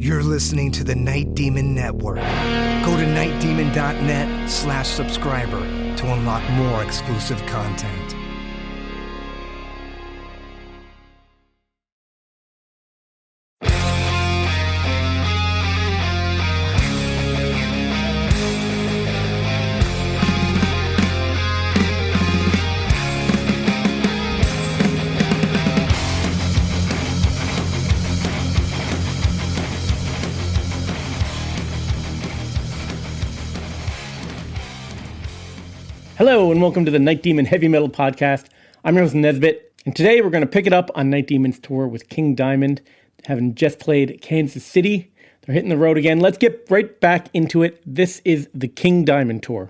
You're listening to the Night Demon Network. Go to nightdemon.net/subscriber to unlock more exclusive content. Hello, and welcome to the Night Demon Heavy Metal Podcast. I'm your host, Nesbitt, and today we're going to pick it up on Night Demon's tour with King Diamond, having just played Kansas City. They're hitting the road again. Let's get right back into it. This is the King Diamond Tour.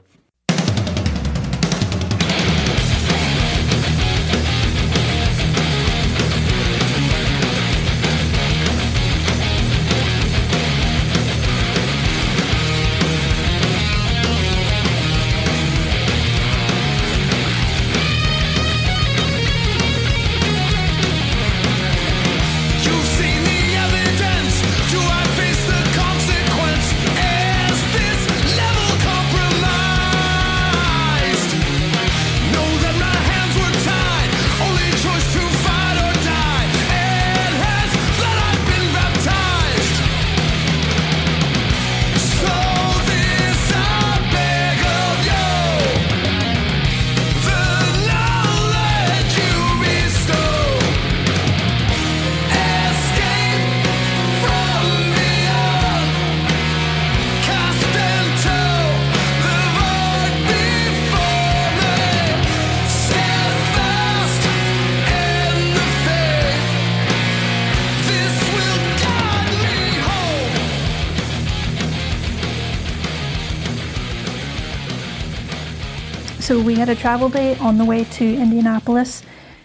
So we had a travel day on the way to Indianapolis.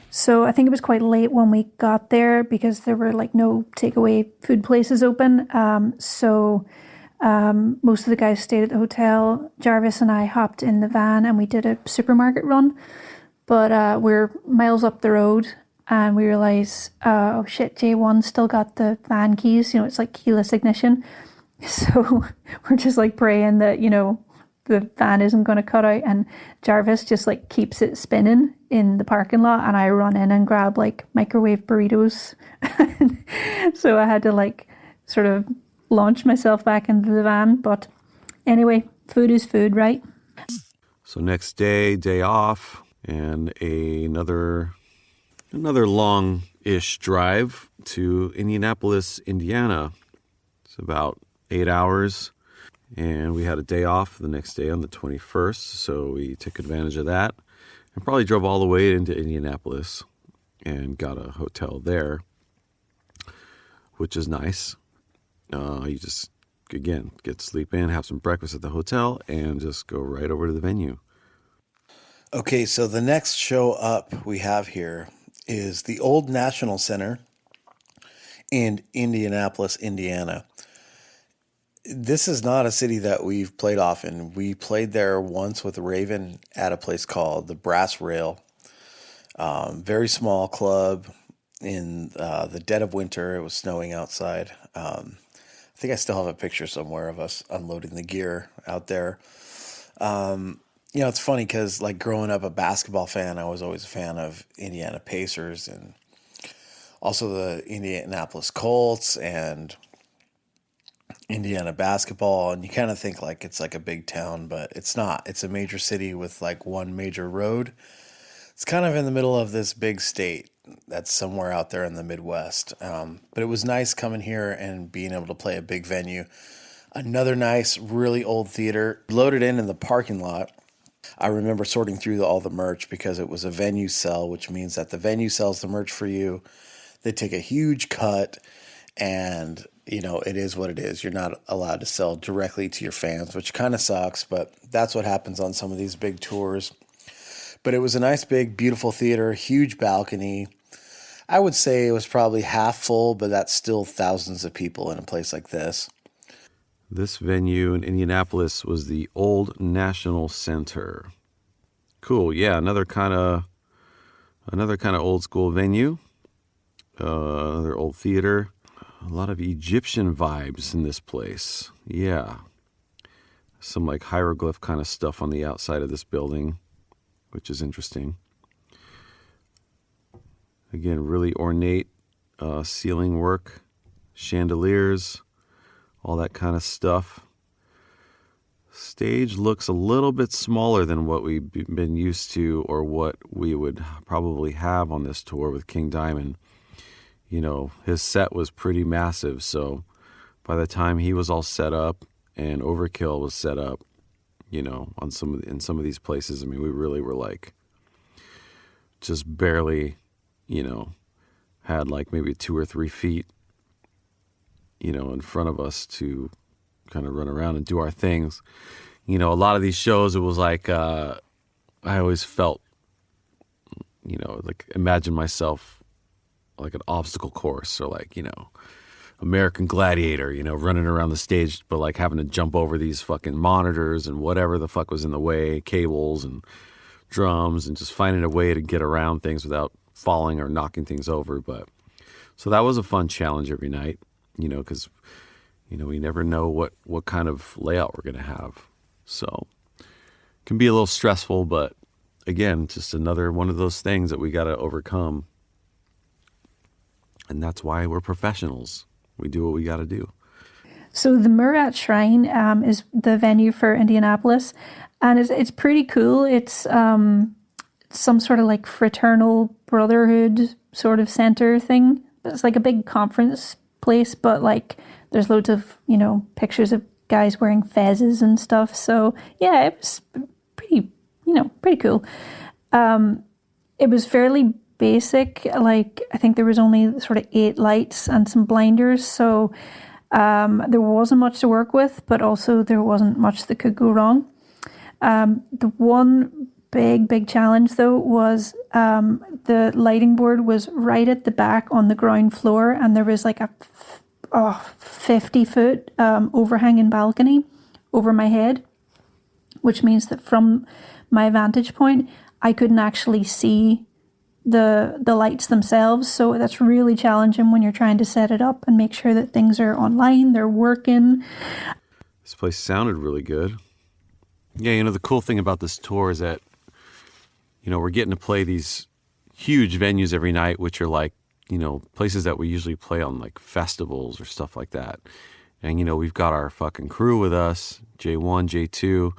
So I think it was quite late when we got there because there were like no takeaway food places open. Most of the guys stayed at the hotel. Jarvis and I hopped in the van and we did a supermarket run. But we're miles up the road and we realize, oh shit, J1 still got the van keys. You know, it's like keyless ignition. So we're just like praying that, you know, the van isn't going to cut out, and Jarvis just like keeps it spinning in the parking lot, and I run in and grab like microwave burritos. So I had to like sort of launch myself back into the van. But anyway, food is food, right? So next day off, and another long-ish drive to Indianapolis, Indiana. It's about 8 hours. And we had a day off the next day on the 21st, so we took advantage of that and probably drove all the way into Indianapolis and got a hotel there, which is nice. You just, again, get to sleep in, have some breakfast at the hotel, and just go right over to the venue. Okay, so the next show up we have here is the Old National Center in Indianapolis, Indiana. This is not a city that we've played often. We played there once with Raven at a place called the Brass Rail. Very small club in the dead of winter. It was snowing outside. I think I still have a picture somewhere of us unloading the gear out there. You know, it's funny because like growing up a basketball fan, I was always a fan of Indiana Pacers and also the Indianapolis Colts and Indiana basketball, and you kind of think like it's like a big town, but it's not. It's a major city with like one major road. It's kind of in the middle of this big state that's somewhere out there in the Midwest. But it was nice coming here and being able to play a big venue. Another nice, really old theater loaded in the parking lot. I remember sorting through all the merch because it was a venue sell, which means that the venue sells the merch for you. They take a huge cut, and you know, it is what it is. You're not allowed to sell directly to your fans, which kind of sucks, but that's what happens on some of these big tours. But it was a nice, big, beautiful theater, huge balcony. I would say it was probably half full, but that's still thousands of people in a place like this. This venue in Indianapolis was the Old National Center. Cool, yeah, another kind of old school venue, another old theater. A lot of Egyptian vibes in this place. Yeah. Some like hieroglyph kind of stuff on the outside of this building, which is interesting. Again, really ornate ceiling work, chandeliers, all that kind of stuff. Stage looks a little bit smaller than what we've been used to or what we would probably have on this tour with King Diamond. You know, his set was pretty massive, so by the time he was all set up and Overkill was set up, you know, in some of these places, I mean, we really were like just barely, you know, had like maybe 2 or 3 feet, you know, in front of us to kind of run around and do our things. You know, a lot of these shows, it was like, I always felt, you know, like imagine myself like an obstacle course or like, you know, American Gladiator, you know, running around the stage, but like having to jump over these fucking monitors and whatever the fuck was in the way, cables and drums, and just finding a way to get around things without falling or knocking things over. But so that was a fun challenge every night, you know, because, you know, we never know what kind of layout we're going to have. So it can be a little stressful, but again, just another one of those things that we got to overcome. And that's why we're professionals. We do what we got to do. So the Murat Shrine is the venue for Indianapolis, and it's pretty cool. It's some sort of like fraternal brotherhood sort of center thing. It's like a big conference place, but like there's loads of, you know, pictures of guys wearing fezzes and stuff. So yeah, it was pretty, you know, pretty cool. It was fairly basic. Like I think there was only sort of 8 lights and some blinders, so there wasn't much to work with, but also there wasn't much that could go wrong. The one big challenge though was the lighting board was right at the back on the ground floor, and there was like a 50-foot overhanging balcony over my head, which means that from my vantage point I couldn't actually see the lights themselves. So that's really challenging when you're trying to set it up and make sure that things are online, they're working. This place sounded really good. Yeah, you know, the cool thing about this tour is that, you know, we're getting to play these huge venues every night, which are like, you know, places that we usually play on like festivals or stuff like that. And, you know, we've got our fucking crew with us, J1,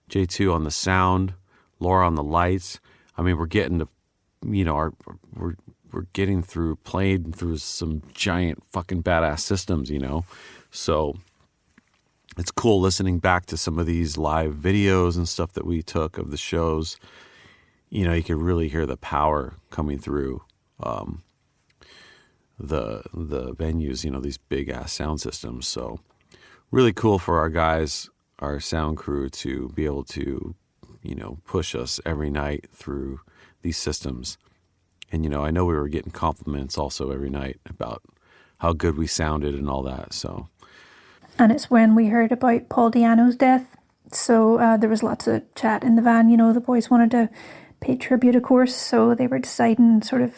J2 on the sound, Laura on the lights. I mean, we're getting to, you know, we're getting through, playing through some giant fucking badass systems, you know. So it's cool listening back to some of these live videos and stuff that we took of the shows. You know, you can really hear the power coming through the venues, you know, these big ass sound systems. So really cool for our guys, our sound crew, to be able to, you know, push us every night through these systems. And, you know, I know we were getting compliments also every night about how good we sounded and all that. So, and it's when we heard about Paul Di'Anno's death. So there was lots of chat in the van. You know, the boys wanted to pay tribute, of course. So they were deciding sort of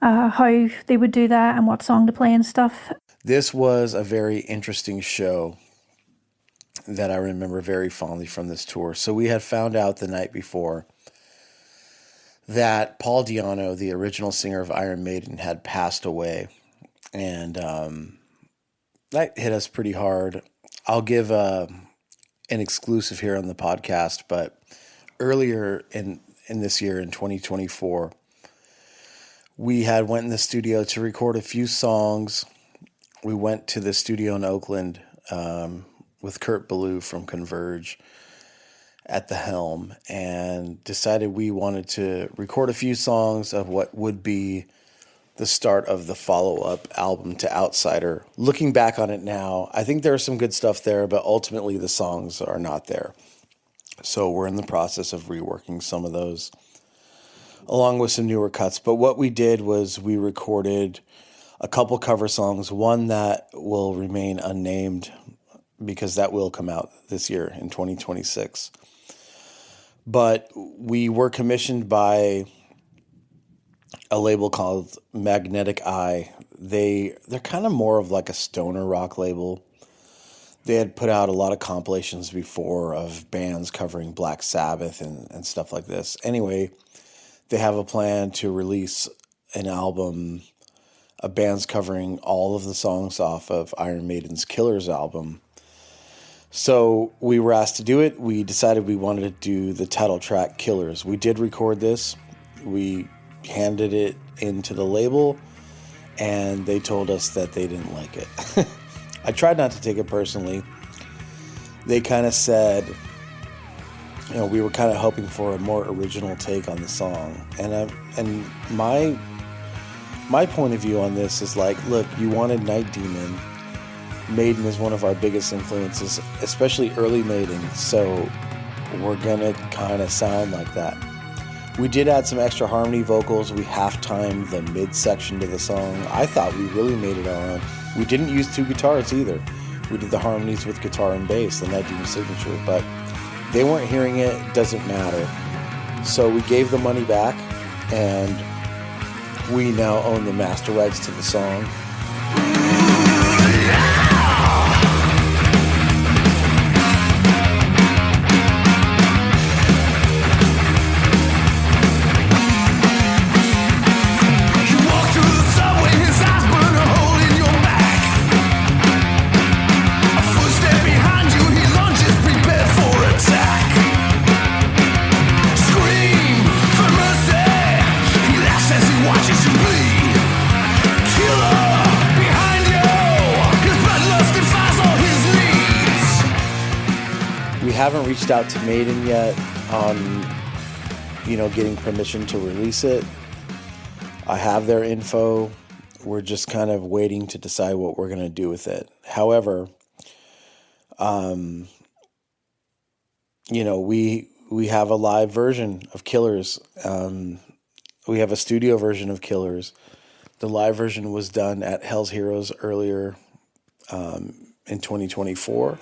how they would do that and what song to play and stuff. This was a very interesting show that I remember very fondly from this tour. So we had found out the night before that Paul Di'Anno, the original singer of Iron Maiden, had passed away. And that hit us pretty hard. I'll give an exclusive here on the podcast, but earlier in this year, in 2024, we had went in the studio to record a few songs. We went to the studio in Oakland with Kurt Ballou from Converge at the helm, and decided we wanted to record a few songs of what would be the start of the follow-up album to Outsider. Looking back on it now, I think there's some good stuff there, but ultimately the songs are not there. So we're in the process of reworking some of those, along with some newer cuts. But what we did was we recorded a couple cover songs, one that will remain unnamed because that will come out this year in 2026. But we were commissioned by a label called Magnetic Eye They're kind of more of like a stoner rock label. They had put out a lot of compilations before of bands covering Black Sabbath and stuff like this. Anyway, they have a plan to release an album of bands covering all of the songs off of Iron Maiden's Killers album. So we were asked to do it. We decided we wanted to do the title track, Killers. We did record this. We handed it into the label, and they told us that they didn't like it. I tried not to take it personally. They kind of said, we were kind of hoping for a more original take on the song. And my point of view on this is like, look, you wanted Night Demon. Maiden is one of our biggest influences, especially early Maiden, so we're gonna kind of sound like that. We did add some extra harmony vocals. We half-timed the mid-section to the song. I thought we really made it our own. We didn't use two guitars either. We did the harmonies with guitar and bass, the Night Demon signature, but they weren't hearing it. It doesn't matter. So we gave the money back, and we now own the master rights to the song. Haven't reached out to Maiden yet on, getting permission to release it. I have their info. We're just kind of waiting to decide what we're going to do with it. However, we have a live version of Killers. We have a studio version of Killers. The live version was done at Hell's Heroes earlier in 2024.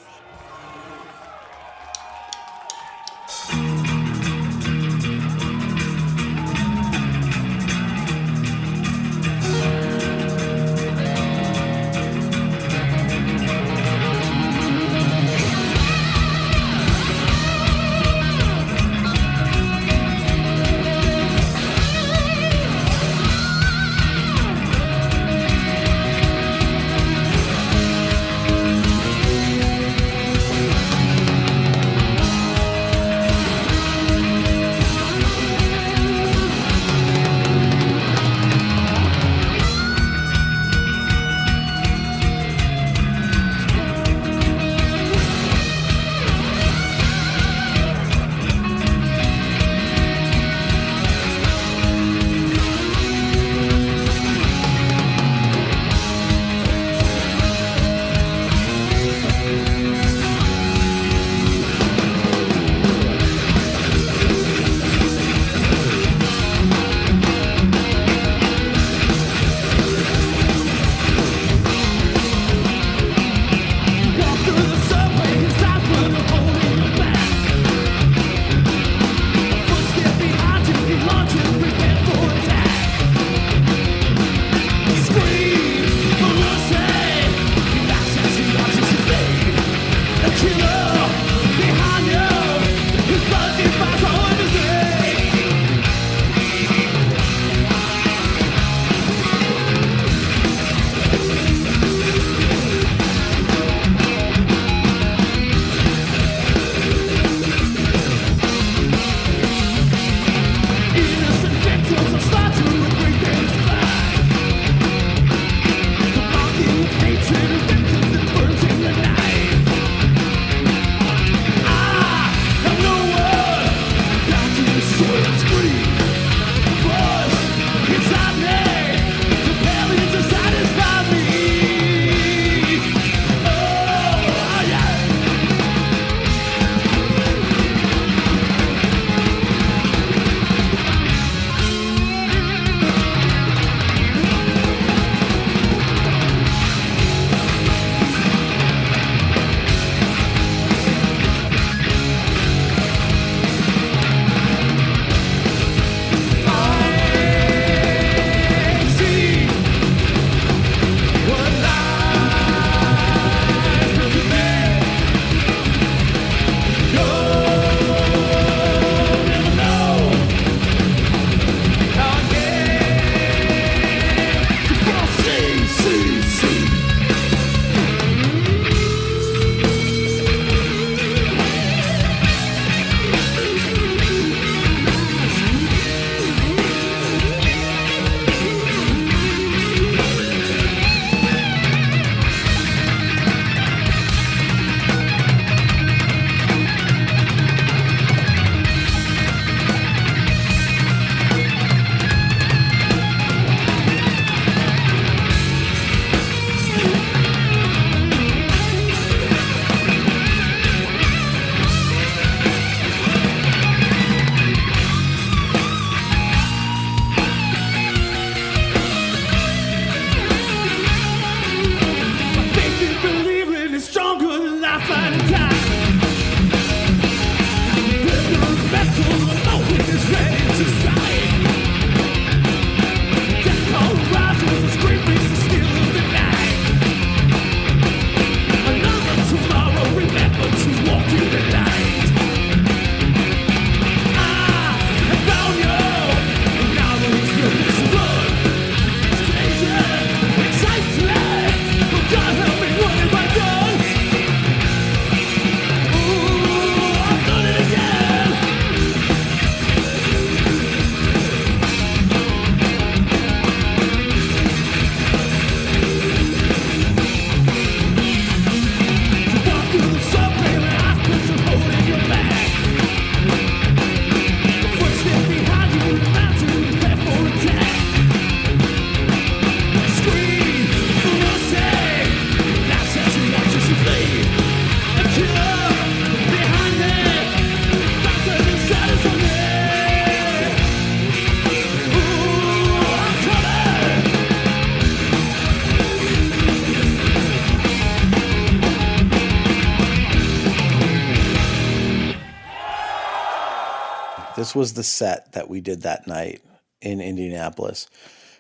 this was the set that we did that night in Indianapolis.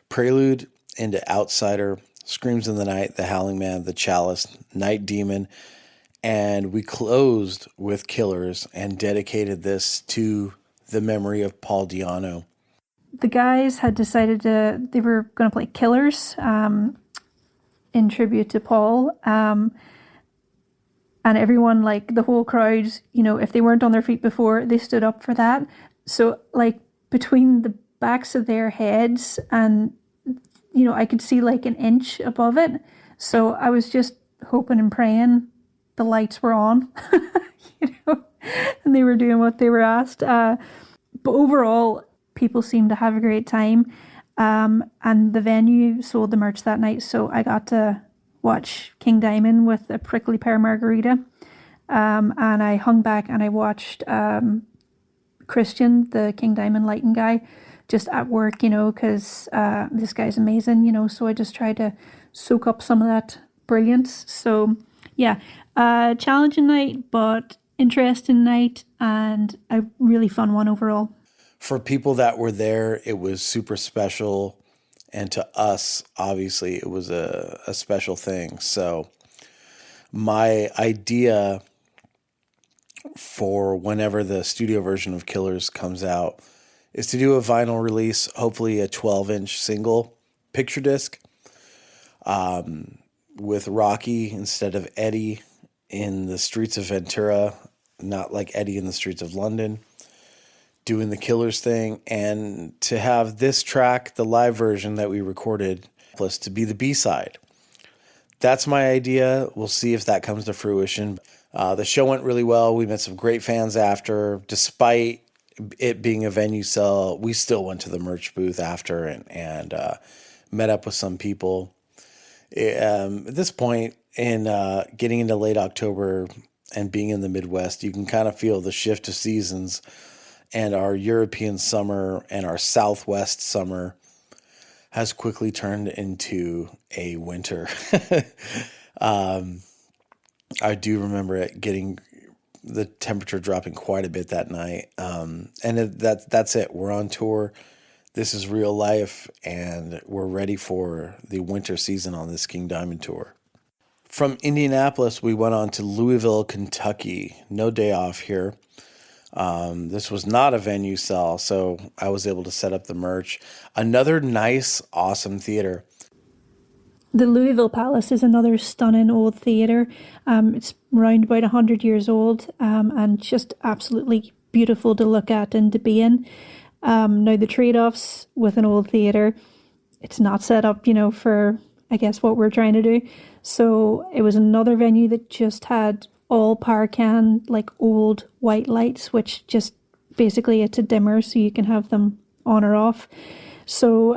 Prelude into Outsider, Screams in the Night, The Howling Man, The Chalice, Night Demon, and we closed with Killers and dedicated this to the memory of Paul Di'Anno. The guys had decided they were going to play Killers in tribute to Paul. And everyone, like the whole crowd, you know, if they weren't on their feet before, they stood up for that. So like between the backs of their heads and, you know, I could see like an inch above it. So I was just hoping and praying the lights were on, you know, and they were doing what they were asked. But overall, people seemed to have a great time. And the venue sold the merch that night. So I got to watch King Diamond with a prickly pear margarita. And I hung back and I watched Christian, the King Diamond lighting guy, just at work, you know, because this guy's amazing, you know. So I just tried to soak up some of that brilliance. So yeah, challenging night, but interesting night and a really fun one overall. For people that were there, it was super special. And to us, obviously, it was a special thing. So my idea for whenever the studio version of Killers comes out is to do a vinyl release, hopefully a 12-inch single picture disc with Rocky instead of Eddie in the streets of Ventura, not like Eddie in the streets of London, doing the Killers thing, and to have this track, the live version that we recorded, plus to be the B-side. That's my idea. We'll see if that comes to fruition. The show went really well. We met some great fans after. Despite it being a venue sell, we still went to the merch booth after and met up with some people. At this point, in getting into late October and being in the Midwest, you can kind of feel the shift of seasons. And our European summer and our Southwest summer has quickly turned into a winter. I do remember it getting the temperature dropping quite a bit that night. That's it. We're on tour. This is real life, and we're ready for the winter season on this King Diamond tour. From Indianapolis, we went on to Louisville, Kentucky. No day off here. This was not a venue sell, so I was able to set up the merch. Another nice, awesome theater. The Louisville Palace is another stunning old theatre. It's around about 100 years old and just absolutely beautiful to look at and to be in. Now, the trade-offs with an old theatre, it's not set up, you know, for, I guess, what we're trying to do. So it was another venue that just had all Parcan, like old white lights, which just basically it's a dimmer so you can have them on or off. So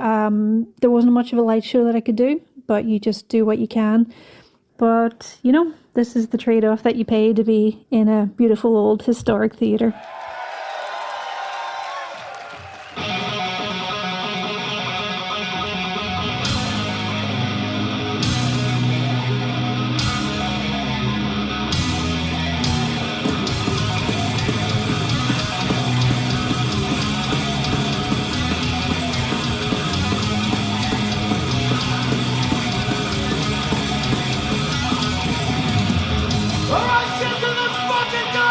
there wasn't much of a light show that I could do, but you just do what you can. But, you know, this is the trade-off that you pay to be in a beautiful old historic theatre. Alright, sisters, let's fucking go!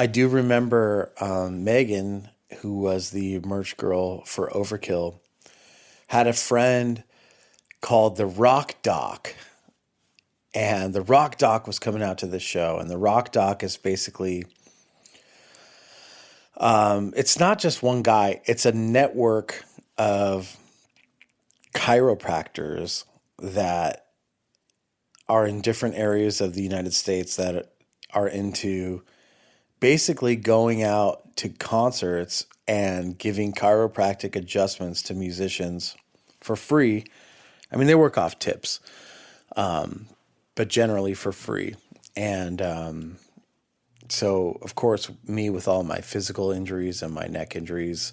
I do remember Megan, who was the merch girl for Overkill, had a friend called the Rock Doc. And the Rock Doc was coming out to this show. And the Rock Doc is basically, it's not just one guy. It's a network of chiropractors that are in different areas of the United States that are into basically going out to concerts and giving chiropractic adjustments to musicians for free. I mean, they work off tips, but generally for free. And so, of course, me with all my physical injuries and my neck injuries,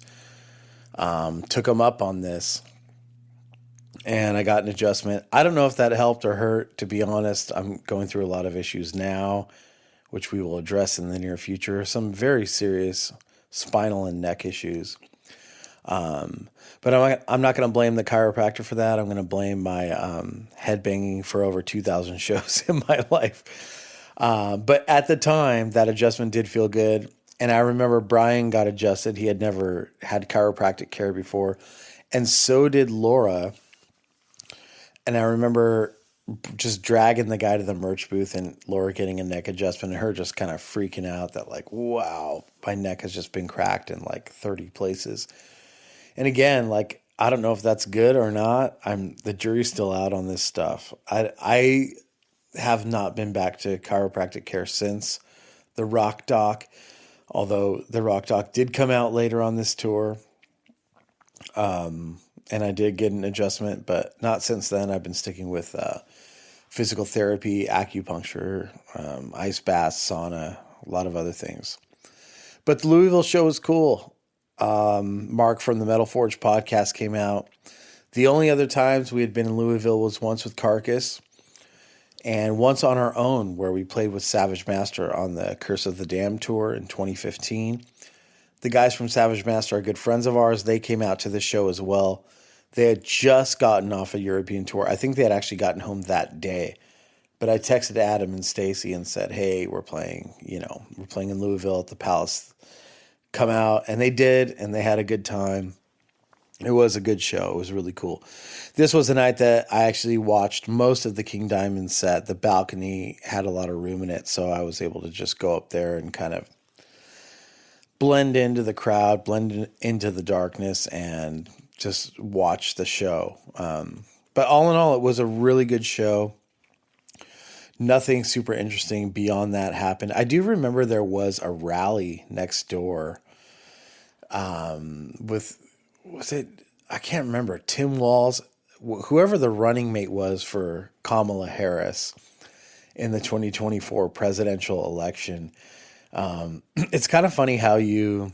took them up on this. And I got an adjustment. I don't know if that helped or hurt, to be honest. I'm going through a lot of issues now, which we will address in the near future. Some very serious spinal and neck issues. But I'm not going to blame the chiropractor for that. I'm going to blame my headbanging for over 2,000 shows in my life. But at the time, that adjustment did feel good. And I remember Brian got adjusted. He had never had chiropractic care before. And so did Laura. And I remember just dragging the guy to the merch booth and Laura getting a neck adjustment and her just kind of freaking out that like, wow, my neck has just been cracked in like 30 places. And again, like, I don't know if that's good or not. The jury's still out on this stuff. I have not been back to chiropractic care since the Rock Doc, although the Rock Doc did come out later on this tour. And I did get an adjustment, but not since then. I've been sticking with physical therapy, acupuncture, ice baths, sauna, a lot of other things. But the Louisville show was cool. Mark from the Metal Forge podcast came out. The only other times we had been in Louisville was once with Carcass and once on our own where we played with Savage Master on the Curse of the Damned tour in 2015. The guys from Savage Master are good friends of ours. They came out to the show as well. They had just gotten off a European tour. I think they had actually gotten home that day. But I texted Adam and Stacy and said, hey, we're playing in Louisville at the Palace. Come out. And they did, and they had a good time. It was a good show. It was really cool. This was a night that I actually watched most of the King Diamond set. The balcony had a lot of room in it, so I was able to just go up there and kind of blend into the crowd, blend into the darkness, and just watch the show. But all in all, it was a really good show. Nothing super interesting beyond that happened. I do remember there was a rally next door was it, I can't remember, Tim Walz, whoever the running mate was for Kamala Harris in the 2024 presidential election. It's kind of funny how you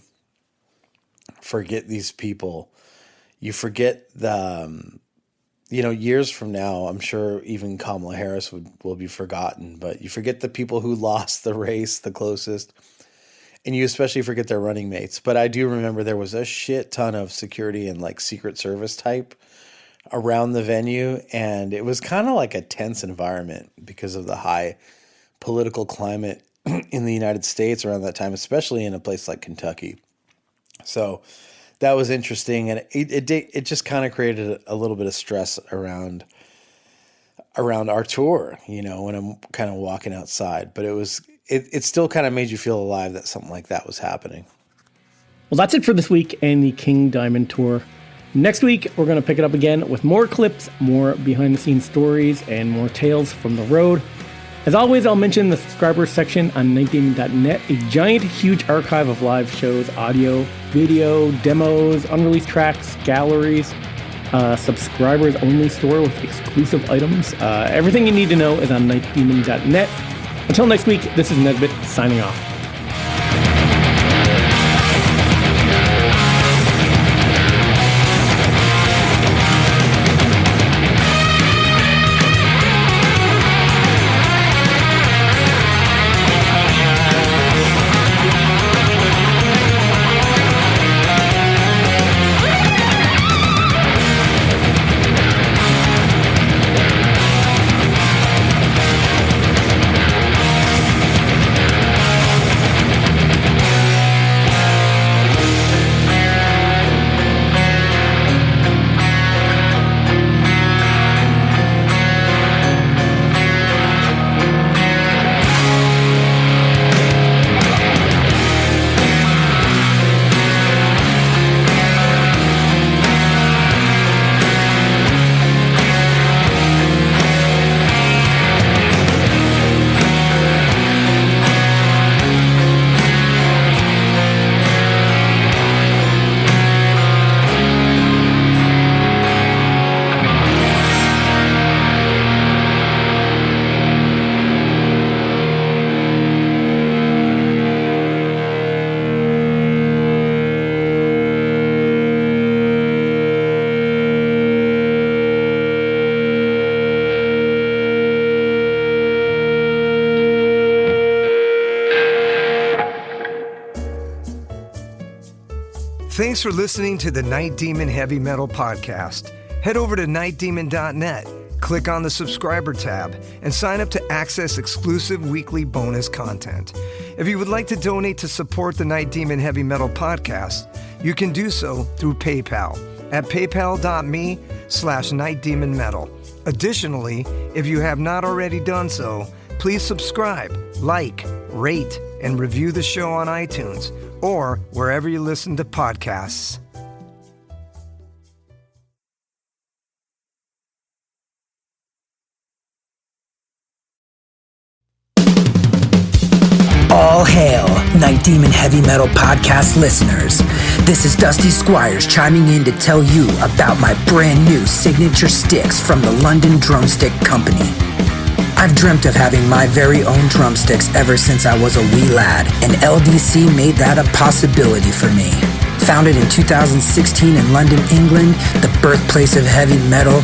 forget these people. You forget the, years from now, I'm sure even Kamala Harris will be forgotten, but you forget the people who lost the race the closest, and you especially forget their running mates. But I do remember there was a shit ton of security and like Secret Service type around the venue, and it was kind of like a tense environment because of the high political climate in the United States around that time, especially in a place like Kentucky. So that was interesting, and it just kind of created a little bit of stress around our tour, when I'm kind of walking outside. But it still kind of made you feel alive that something like that was happening. Well, that's it for this week and the King Diamond tour. Next week, we're going to pick it up again with more clips, more behind-the-scenes stories, and more tales from the road. As always, I'll mention the subscribers section on nightgaming.net, a giant, huge archive of live shows, audio, video, demos, unreleased tracks, galleries, subscribers-only store with exclusive items. Everything you need to know is on nightgaming.net. Until next week, this is Nesbitt signing off. Thanks for listening to the Night Demon Heavy Metal Podcast. Head over to nightdemon.net, click on the subscriber tab, and sign up to access exclusive weekly bonus content. If you would like to donate to support the Night Demon Heavy Metal Podcast, you can do so through PayPal at paypal.me/nightdemonmetal. Additionally, if you have not already done so, please subscribe, like, rate, and review the show on iTunes or wherever you listen to podcasts. All hail, Night Demon Heavy Metal Podcast listeners. This is Dusty Squires chiming in to tell you about my brand new signature sticks from the London Drumstick Company. I've dreamt of having my very own drumsticks ever since I was a wee lad, and LDC made that a possibility for me. Founded in 2016 in London, England, the birthplace of heavy metal,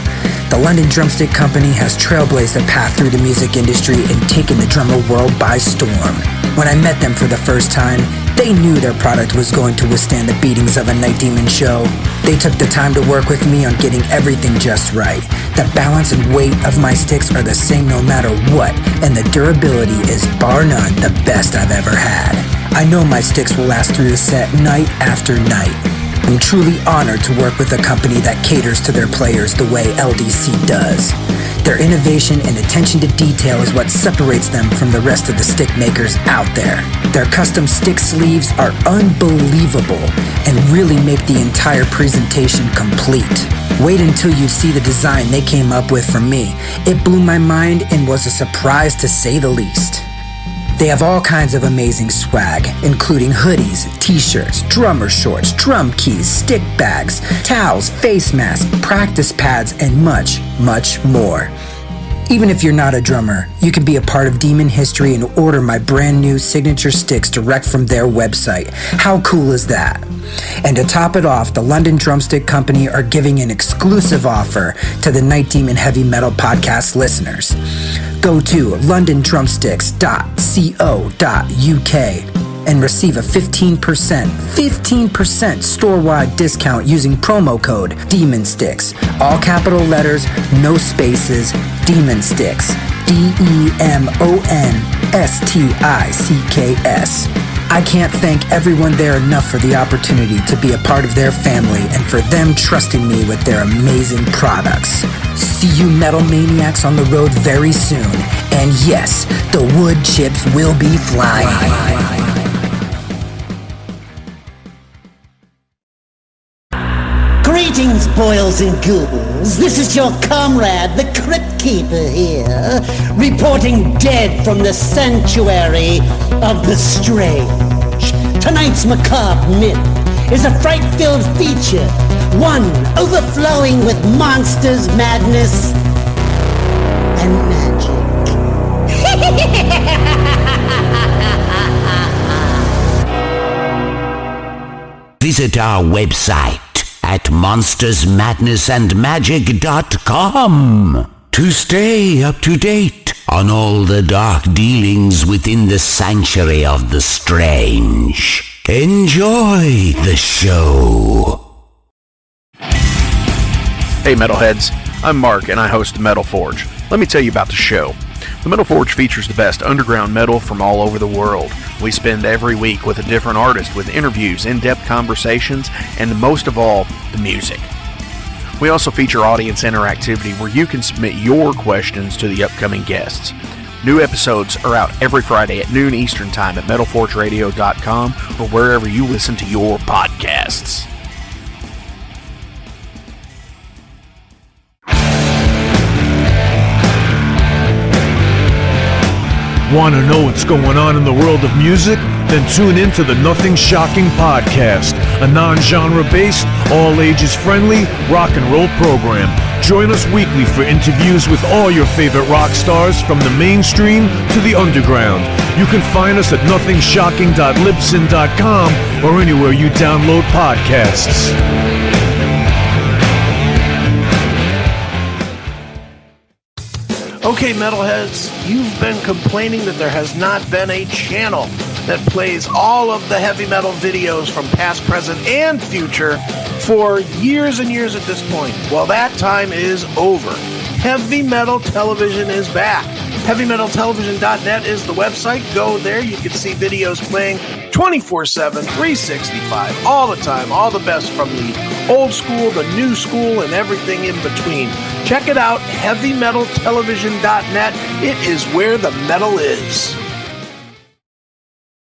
the London Drumstick Company has trailblazed a path through the music industry and taken the drummer world by storm. When I met them for the first time, they knew their product was going to withstand the beatings of a Night Demon show. They took the time to work with me on getting everything just right. The balance and weight of my sticks are the same no matter what, and the durability is bar none the best I've ever had. I know my sticks will last through the set night after night. I'm truly honored to work with a company that caters to their players the way LDC does. Their innovation and attention to detail is what separates them from the rest of the stick makers out there. Their custom stick sleeves are unbelievable and really make the entire presentation complete. Wait until you see the design they came up with for me. It blew my mind and was a surprise to say the least. They have all kinds of amazing swag, including hoodies, t-shirts, drummer shorts, drum keys, stick bags, towels, face masks, practice pads, and much, much more. Even if you're not a drummer, you can be a part of Demon history and order my brand new signature sticks direct from their website. How cool is that? And to top it off, the London Drumstick Company are giving an exclusive offer to the Night Demon Heavy Metal Podcast listeners. Go to londondrumsticks.co.uk and receive a 15% store-wide discount using promo code DEMONSTICKS. All capital letters, no spaces, Demon Sticks. DEMONSTICKS. I can't thank everyone there enough for the opportunity to be a part of their family and for them trusting me with their amazing products. See you metal maniacs on the road very soon. And yes, the wood chips will be flying. Greetings, boils and ghouls. This is your comrade, the Crypt Keeper here, reporting dead from the sanctuary of the strange. Tonight's macabre myth is a fright-filled feature, one overflowing with monsters, madness, and magic. Visit our website at monstersmadnessandmagic.com to stay up to date on all the dark dealings within the sanctuary of the strange. Enjoy the show. Hey Metalheads, I'm Mark and I host the Metal Forge. Let me tell you about the show. The Metal Forge features the best underground metal from all over the world. We spend every week with a different artist with interviews, in-depth conversations, and most of all, the music. We also feature audience interactivity where you can submit your questions to the upcoming guests. New episodes are out every Friday at noon Eastern Time at metalforgeradio.com or wherever you listen to your podcasts. Want to know what's going on in the world of music? Then tune in to the Nothing Shocking Podcast, a non-genre based, all-ages friendly rock and roll program. Join us weekly for interviews with all your favorite rock stars from the mainstream to the underground. You can find us at nothingshocking.libsyn.com or anywhere you download podcasts. Okay, metalheads, you've been complaining that there has not been a channel that plays all of the heavy metal videos from past, present, and future for years and years at this point. Well, that time is over. Heavy Metal Television is back. HeavyMetalTelevision.net is the website. Go there. You can see videos playing 24/7, 365, all the time, all the best from the old school, the new school, and everything in between. Check it out, HeavyMetalTelevision.net. It is where the metal is.